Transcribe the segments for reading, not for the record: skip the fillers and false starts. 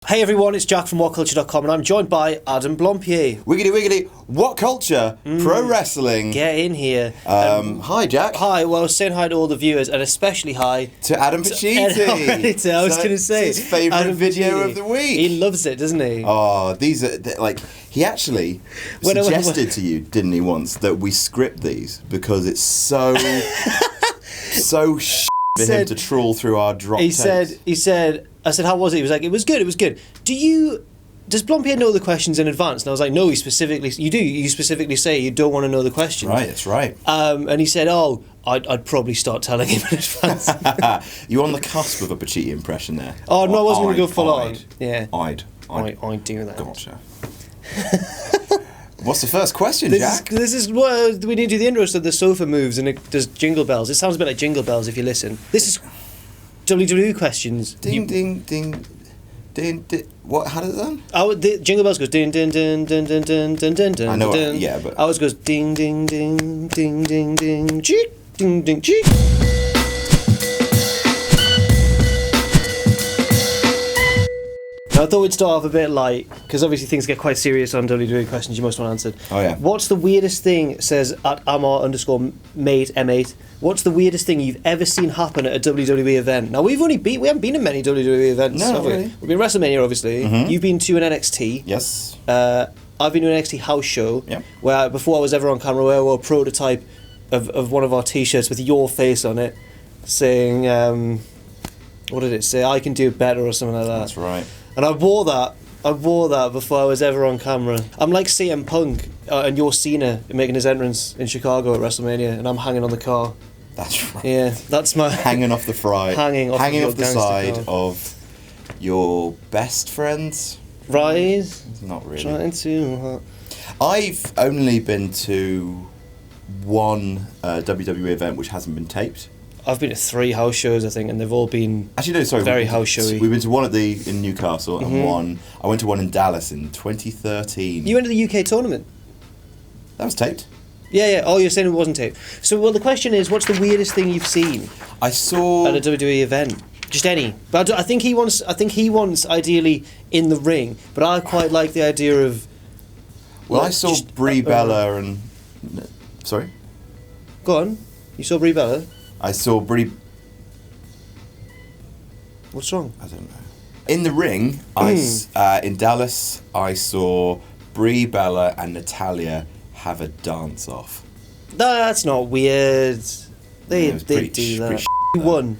Hey everyone, it's Jack from WhatCulture.com and I'm joined by Adam Blompier. Wiggity wiggity, what culture? Pro wrestling. Get in here. Hi Jack. Hi, well I was saying hi to all the viewers and especially hi To Adam Pacitti. I was going to say. It's his favourite Adam video Pacitti. of the week. He loves it, doesn't he? Oh, these are, like, he actually suggested to you, didn't he, once, that we script these because it's so, so for him to trawl through our drop tapes. I said, how was it? He was like, it was good. Does Blompier know the questions in advance? And I was like, no, you specifically say you don't want to know the questions. Right, that's right. And he said, I'd probably start telling him in advance. You're on the cusp of a Pacitti impression there. Oh, no, I wasn't going to go full on. Yeah. I'd do that. Gotcha. What's the first question, Jack? This is we need to do the intro so the sofa moves and it does jingle bells. It sounds a bit like jingle bells if you listen. This is WWE questions. Ding, ding, ding. Ding, ding. What? How does it sound? The jingle bells goes ding ding ding ding ding ding ding ding ding. I know. Yeah, but ours goes ding ding ding ding ding ding cheek ding ding cheek. Now, I thought we'd start off a bit light because obviously things get quite serious on WWE questions. You most want answered. Oh yeah. What's the weirdest thing? Says at Amar_mate M8. What's the weirdest thing you've ever seen happen at a WWE event? Now we haven't been in many WWE events. No, have we? really. We've been WrestleMania, obviously. Mm-hmm. You've been to an NXT. Yes. I've been to an NXT house show. Yep. Where before I was ever on camera, where I wore a prototype of one of our T-shirts with your face on it, saying, what did it say? I can do better or something like that. That's right. And I wore that before I was ever on camera. I'm like CM Punk and you're Cena making his entrance in Chicago at WrestleMania, and I'm hanging on the car. That's right. Yeah, that's my hanging off the hanging off the side car. of your best friends. Right? Not really. Trying to. I've only been to one WWE event which hasn't been taped. I've been to 3 house shows, I think, and they've all been very house showy. We've been to one in Newcastle and I went to one in Dallas in 2013. You went to the UK tournament? That was taped. Yeah. Oh, you're saying it wasn't taped. So, well, the question is, what's the weirdest thing you've seen? I saw at a WWE event. Just any. But I think he wants ideally in the ring. But I quite like the idea of. Well, I saw Brie Bella and. Sorry. Go on. You saw Brie Bella. I saw Brie. What's wrong? I don't know. In the ring, in Dallas, I saw Brie Bella and Natalia have a dance off. That's not weird. They do that. Who won?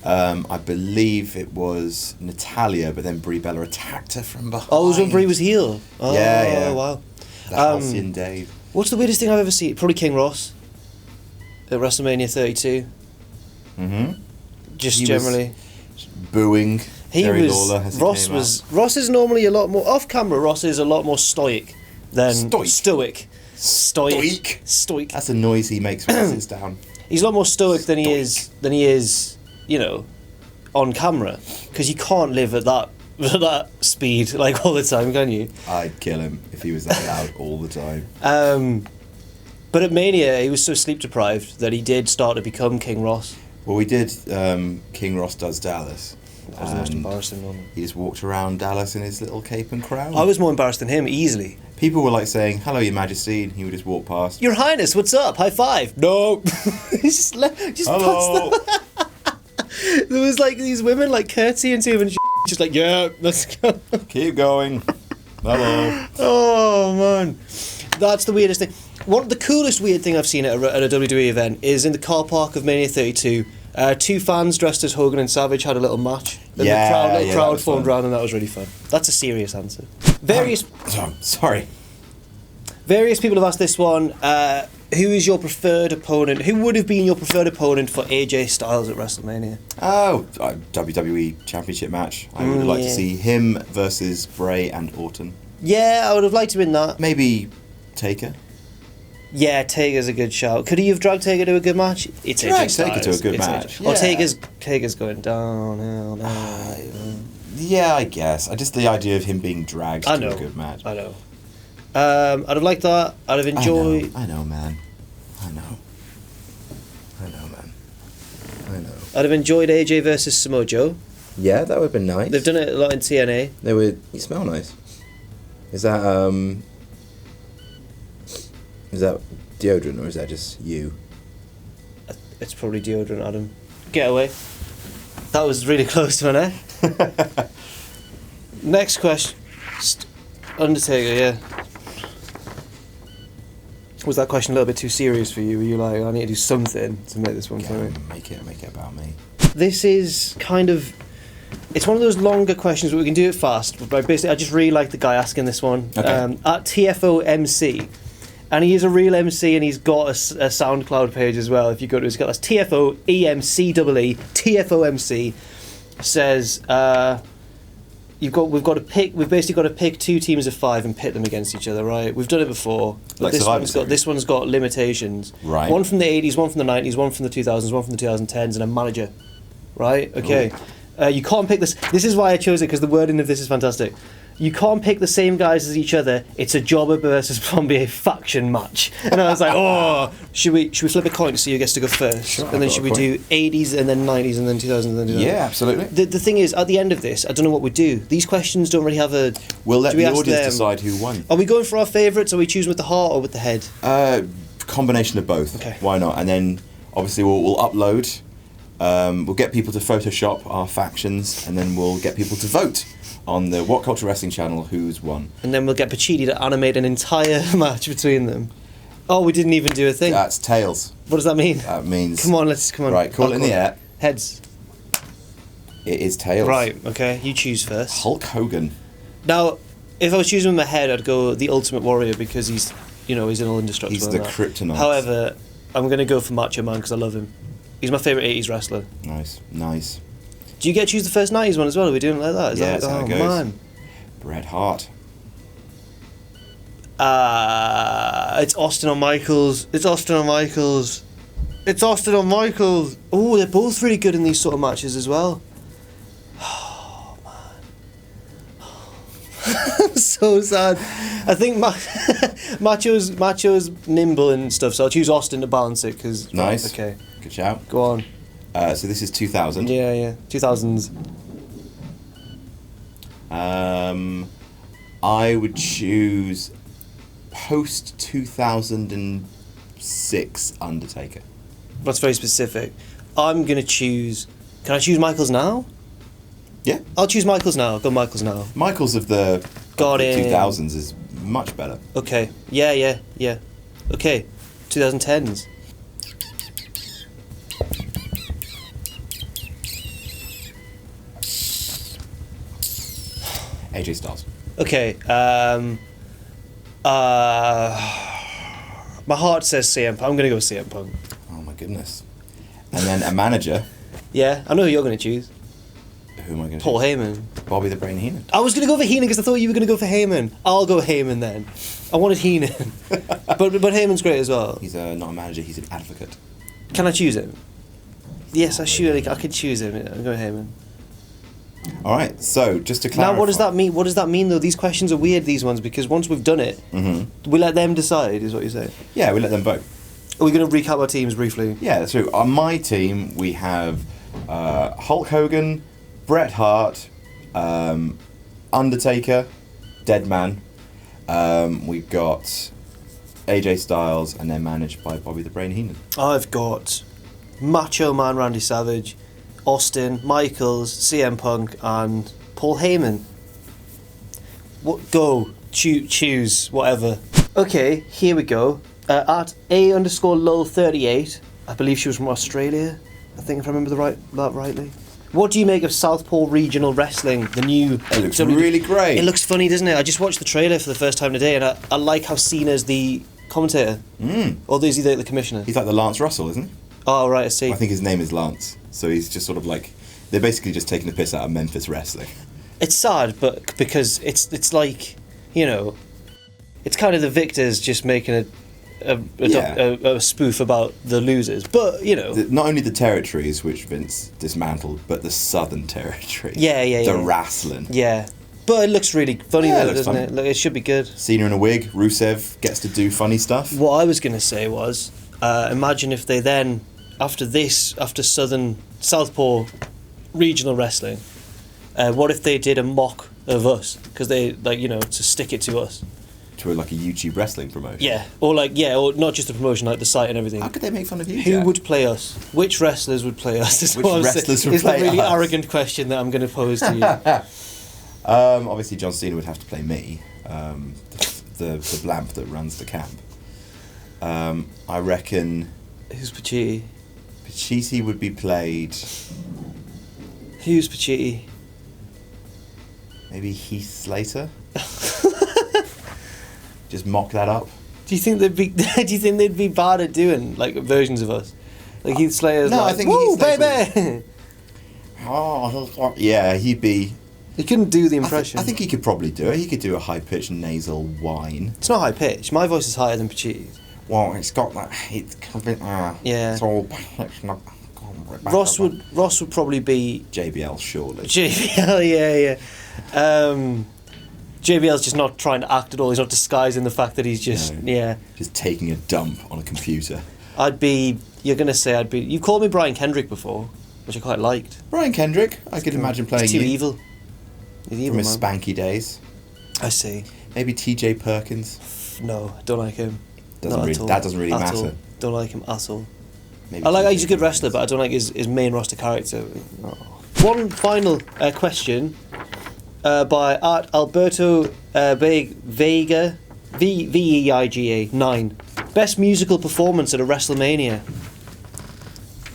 I believe it was Natalia, but then Brie Bella attacked her from behind. Oh, it was when Brie was heel. Oh, yeah. Wow. The Halcyon Dave. What's the weirdest thing I've ever seen? Probably King Ross at WrestleMania 32. Mm-hmm. Just generally booing. Ross is normally a lot more off camera. Ross is a lot more stoic than stoic. Stoic. That's a noise he makes when he sits down. He's a lot more stoic than he is, on camera, because you can't live at that speed like all the time, can you? I'd kill him if he was that loud all the time. But at Mania, he was so sleep deprived that he did start to become King Ross. Well, we did King Ross Does Dallas. That was the most embarrassing moment. He just walked around Dallas in his little cape and crown. I was more embarrassed than him, easily. People were like saying, "Hello, Your Majesty," and he would just walk past. Your Highness, what's up? High five. No. Just hello. There was like these women like curtsying to him and just like, yeah, let's go. Keep going. Hello. Oh man, that's the weirdest thing. The coolest weird thing I've seen at a WWE event is in the car park of Mania 32. 2 fans dressed as Hogan and Savage had a little match. And the crowd formed around, and that was really fun. That's a serious answer. Sorry. Various people have asked this one. Who is your preferred opponent? Who would have been your preferred opponent for AJ Styles at WrestleMania? Oh, WWE Championship match. I would like to see him versus Bray and Orton. Yeah, I would have liked to win that. Maybe Taker. Yeah, Taker's a good shout. Could he have dragged Taker to a good match? It's AJ Styles. Taker to a good match. Yeah. Oh, Taker's going downhill. Yeah, I guess. The idea of him being dragged to a good match. I know. I'd have liked that. I'd have enjoyed. I know, man. I'd have enjoyed AJ versus Samoa Joe. Yeah, that would have been nice. They've done it a lot in TNA. They would. You smell nice. Is that deodorant or is that just you? It's probably deodorant, Adam. Get away. That was really close to my neck. Next question. Undertaker, yeah. Was that question a little bit too serious for you? Were you like, I need to do something to make this one funny? Make it about me. This is kind of... It's one of those longer questions, but we can do it fast. But basically, I just really like the guy asking this one. Okay. At TFO MC. And he is a real MC, and he's got a SoundCloud page as well. If you go to his, that's TFO EMCEE TFO MC. Says we've basically got to pick 2 teams of 5 and pit them against each other, right? We've done it before, but like this one's got limitations. Right. One from the 80s, one from the 90s, one from the 2000s, one from the 2010s, and a manager. Right? Okay. You can't pick this. This is why I chose it, because the wording of this is fantastic. You can't pick the same guys as each other. It's a Jobber versus Bombay faction match. And I was like, oh, should we flip a coin to see who gets to go first? Sure, and then should we do 80s and then 90s and then 2000s and then 2000s? Yeah, absolutely. The thing is, at the end of this, I don't know what we do. These questions don't really have a... We'll let the audience decide who won. Are we going for our favourites? Are we choosing with the heart or with the head? Combination of both. Okay. Why not? And then, obviously, we'll upload. We'll get people to Photoshop our factions, and then we'll get people to vote on the What Culture Wrestling channel who's won. And then we'll get Pachidi to animate an entire match between them. Oh, we didn't even do a thing. That's tails. What does that mean? That means... Come on. Right, call it in the air. Heads. It is tails. Right, okay. You choose first. Hulk Hogan. Now, if I was choosing with my head, I'd go the Ultimate Warrior, because he's an all indestructible. He's the kryptonite. However, I'm going to go for Macho Man because I love him. He's my favourite 80s wrestler. Nice. Do you get to choose the first 90s one as well? Are we doing it like that? That's how it goes. Man. Bret Hart. It's Austin or Michaels. Oh, they're both really good in these sort of matches as well. Oh, man. I'm so sad. I think Macho's nimble and stuff, so I'll choose Austin to balance it. Cause, nice. Okay. Good shout. Go on. So this is 2000. Yeah. 2000s. I would choose post 2006 Undertaker. That's very specific. I'm going to choose... Can I choose Michaels now? Yeah. I'll choose Michaels now. Go Michaels now. Michaels of the 2000s is much better. Okay. Yeah. Okay. 2010s. AJ Styles. Okay. My heart says CM Punk. I'm going to go with CM Punk. Oh my goodness. And then a manager. Yeah, I know who you're going to choose. Who am I going to Paul choose? Heyman. Bobby the Brain Heenan. I was going to go for Heenan because I thought you were going to go for Heyman. I'll go Heyman then. I wanted Heenan. but Heyman's great as well. He's not a manager, he's an advocate. Can I choose him? Yes, I could choose him. I'm going Heyman. Alright, so just to clarify. Now, what does that mean? What does that mean, though? These questions are weird, these ones, because once we've done it, we let them decide, is what you say? Yeah, we let them vote. Are we going to recap our teams briefly? Yeah, so on my team, we have Hulk Hogan, Bret Hart, Undertaker, Deadman. We've got AJ Styles, and they're managed by Bobby the Brain Heenan. I've got Macho Man Randy Savage, Austin, Michaels, CM Punk, and Paul Heyman. Choose, whatever. Okay, here we go. At A_lol38, I believe she was from Australia, I think, if I remember that rightly. What do you make of Southpaw Regional Wrestling, the new... It looks really great. It looks funny, doesn't it? I just watched the trailer for the first time today, and I like how Cena's the commentator. Or is he the commissioner? He's like the Lance Russell, isn't he? Oh, right, I see. I think his name is Lance. So he's just sort of like... They're basically just taking the piss out of Memphis wrestling. It's sad, but because it's like, it's kind of the victors just making a spoof about the losers. But, Not only the territories, which Vince dismantled, but the southern territory. Yeah. The wrestling. Yeah. But it looks really funny, Yeah, though, it looks doesn't fun. it? Look, it should be good. Cena in a wig, Rusev gets to do funny stuff. What I was going to say was, imagine if they then, after Southpaw Regional Wrestling, What if they did a mock of us? Because they, like, you know, to stick it to us. To like a YouTube wrestling promotion? Yeah, or not just a promotion, like the site and everything. How could they make fun of you, Who Jack? would play us? Which wrestlers would play us? Which wrestlers would It's play the really us? arrogant question that I'm going to pose to you. Obviously, John Cena would have to play me, the blamp that runs the camp. I reckon Who's Pacitti? Pacitti would be played... Who's Pacitti? Maybe Heath Slater? Just mock that up. Do you think they'd be? Do you think they'd be bad at doing like versions of us? Like Heath Slater's No, like, I think woo, Heath Slater baby! Oh, yeah, he'd be... He couldn't do the impression. I think he could probably do it. He could do a high-pitched nasal whine. It's not high pitch. My voice is higher than Pacitti's. Well, it's got that... Yeah. It's all... Ross would probably be JBL, surely. JBL. Yeah. JBL's just not trying to act at all. He's not disguising the fact that he's just Just taking a dump on a computer. You're gonna say I'd be. You've called me Brian Kendrick before, which I quite liked. Brian Kendrick, I could imagine playing He's too you. evil. He's evil, From his man. spanky days. I see. Maybe TJ Perkins. No, don't like him. Doesn't Not really, at all. that doesn't really At matter. all. Don't like him at all. Maybe I like. TJ He's a good Perkins. wrestler, but I don't like his main roster character. One final question by Art Alberto Veiga, Veiga 9. Best musical performance at a WrestleMania.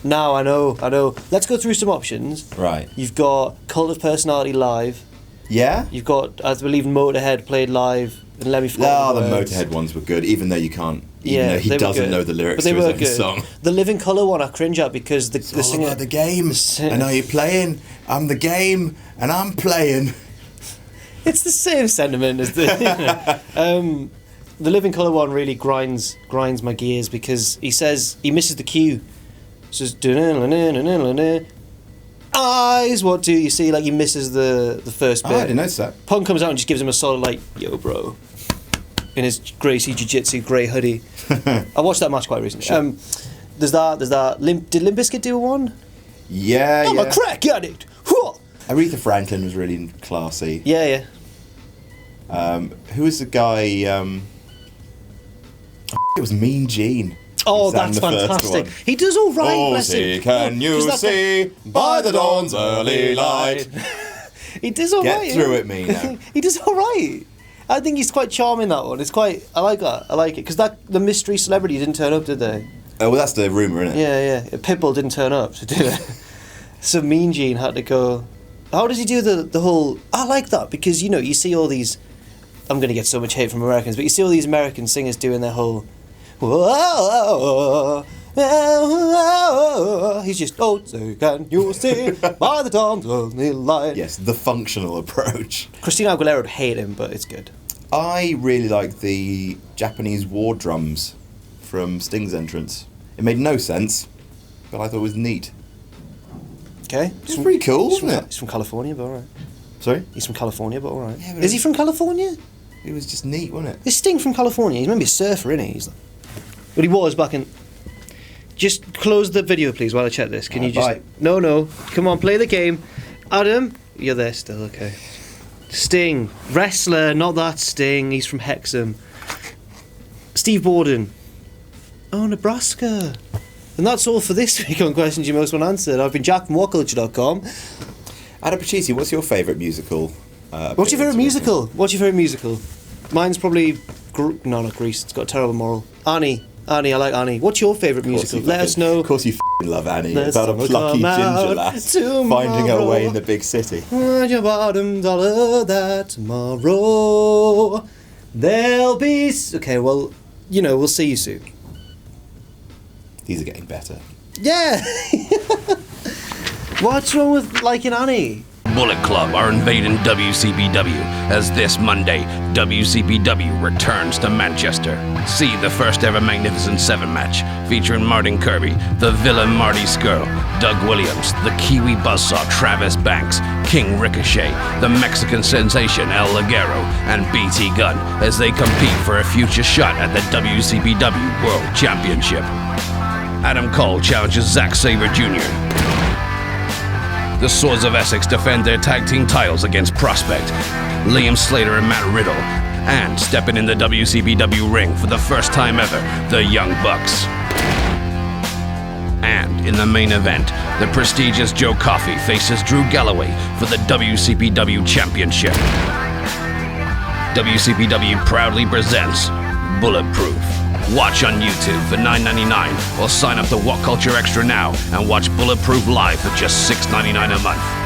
Now I know. Let's go through some options. Right. You've got Cult of Personality live. Yeah? You've got, I believe, Motorhead played live, and Let Me Forget No, the the Words. Motorhead ones were good, even though you can't... Yeah, though he they were doesn't good. know the lyrics But they to his were own good. song. The Living Colour one I cringe at because the It's all singer... about the game. I know you're playing. I'm the game, and I'm playing. It's the same sentiment as the... the Living Colour one really grinds my gears because he says he misses the cue. It says... Eyes, what do you see? Like he misses the first bit. Oh, I didn't notice that. Punk comes out and just gives him a solid like, yo bro, in his Gracie Jiu-Jitsu grey hoodie. I watched that match quite recently. Sure. There's that. Did Limp Bizkit do a one? Yeah, I'm yeah. a crack addict. Huh. Aretha Franklin was really classy. Yeah. Who was the guy... it was Mean Gene. Oh, He sang that's the first fantastic. one. He does all right. Oh, bless see, him. can Yeah, you 'cause that's see by the dawn's early light? He does all right. Get through it, Mina. He does all right. I think he's quite charming, that one. It's quite... I like that. I like it. Because the mystery celebrity didn't turn up, did they? Oh, well, that's the rumour, isn't it? Yeah. Pitbull didn't turn up to do it. So Mean Gene had to go... How does he do the whole... I like that because, you see all these... I'm going to get so much hate from Americans, but you see all these American singers doing their whole... He's just... Oh, so can you see by the dawn's early light. Yes, the functional approach. Christina Aguilera would hate him, but it's good. I really like the Japanese war drums from Sting's entrance. It made no sense, but I thought it was neat. Okay. It's pretty cool, wasn't it? He's from California, but alright. Sorry? He's from California, but alright. Yeah, but Is he from California? It was just neat, wasn't it? Is Sting from California? He's maybe a surfer, isn't he? But he was back in... Just close the video, please, while I check this. Can you just... bye. No. Come on, play the game. Adam, you're there still, okay. Sting. Wrestler, not that Sting. He's from Hexham. Steve Borden. Oh, Nebraska. And that's all for this week on Questions You Most Want Answered. I've been Jack from WhatCulture.com. Adam Pacitti, what's your favourite musical? What's your favourite musical? Mine's probably... No, not Grease. It's got a terrible moral. Annie, I like Annie. What's your favourite musical? Let us know. Of course you love Annie. Let's About a plucky come ginger out lass tomorrow. finding her way in the big city. On your bottom dollar that tomorrow there'll be... Okay, well, we'll see you soon. These are getting better. Yeah! What's wrong with liking Annie? Bullet Club are invading WCPW as this Monday, WCPW returns to Manchester. See the first ever Magnificent 7 match featuring Martin Kirby, the villain Marty Skrull, Doug Williams, the Kiwi buzzsaw Travis Banks, King Ricochet, the Mexican sensation El Ligero, and BT Gunn as they compete for a future shot at the WCPW World Championship. Adam Cole challenges Zack Sabre Jr. the Swords of Essex defend their tag team titles against Prospect, Liam Slater and Matt Riddle, and stepping in the WCPW ring for the first time ever, the Young Bucks. And in the main event, the prestigious Joe Coffey faces Drew Galloway for the WCPW Championship. WCPW proudly presents Bulletproof. Watch on YouTube for $9.99 or sign up to WhatCulture Extra now and watch Bulletproof live for just $6.99 a month.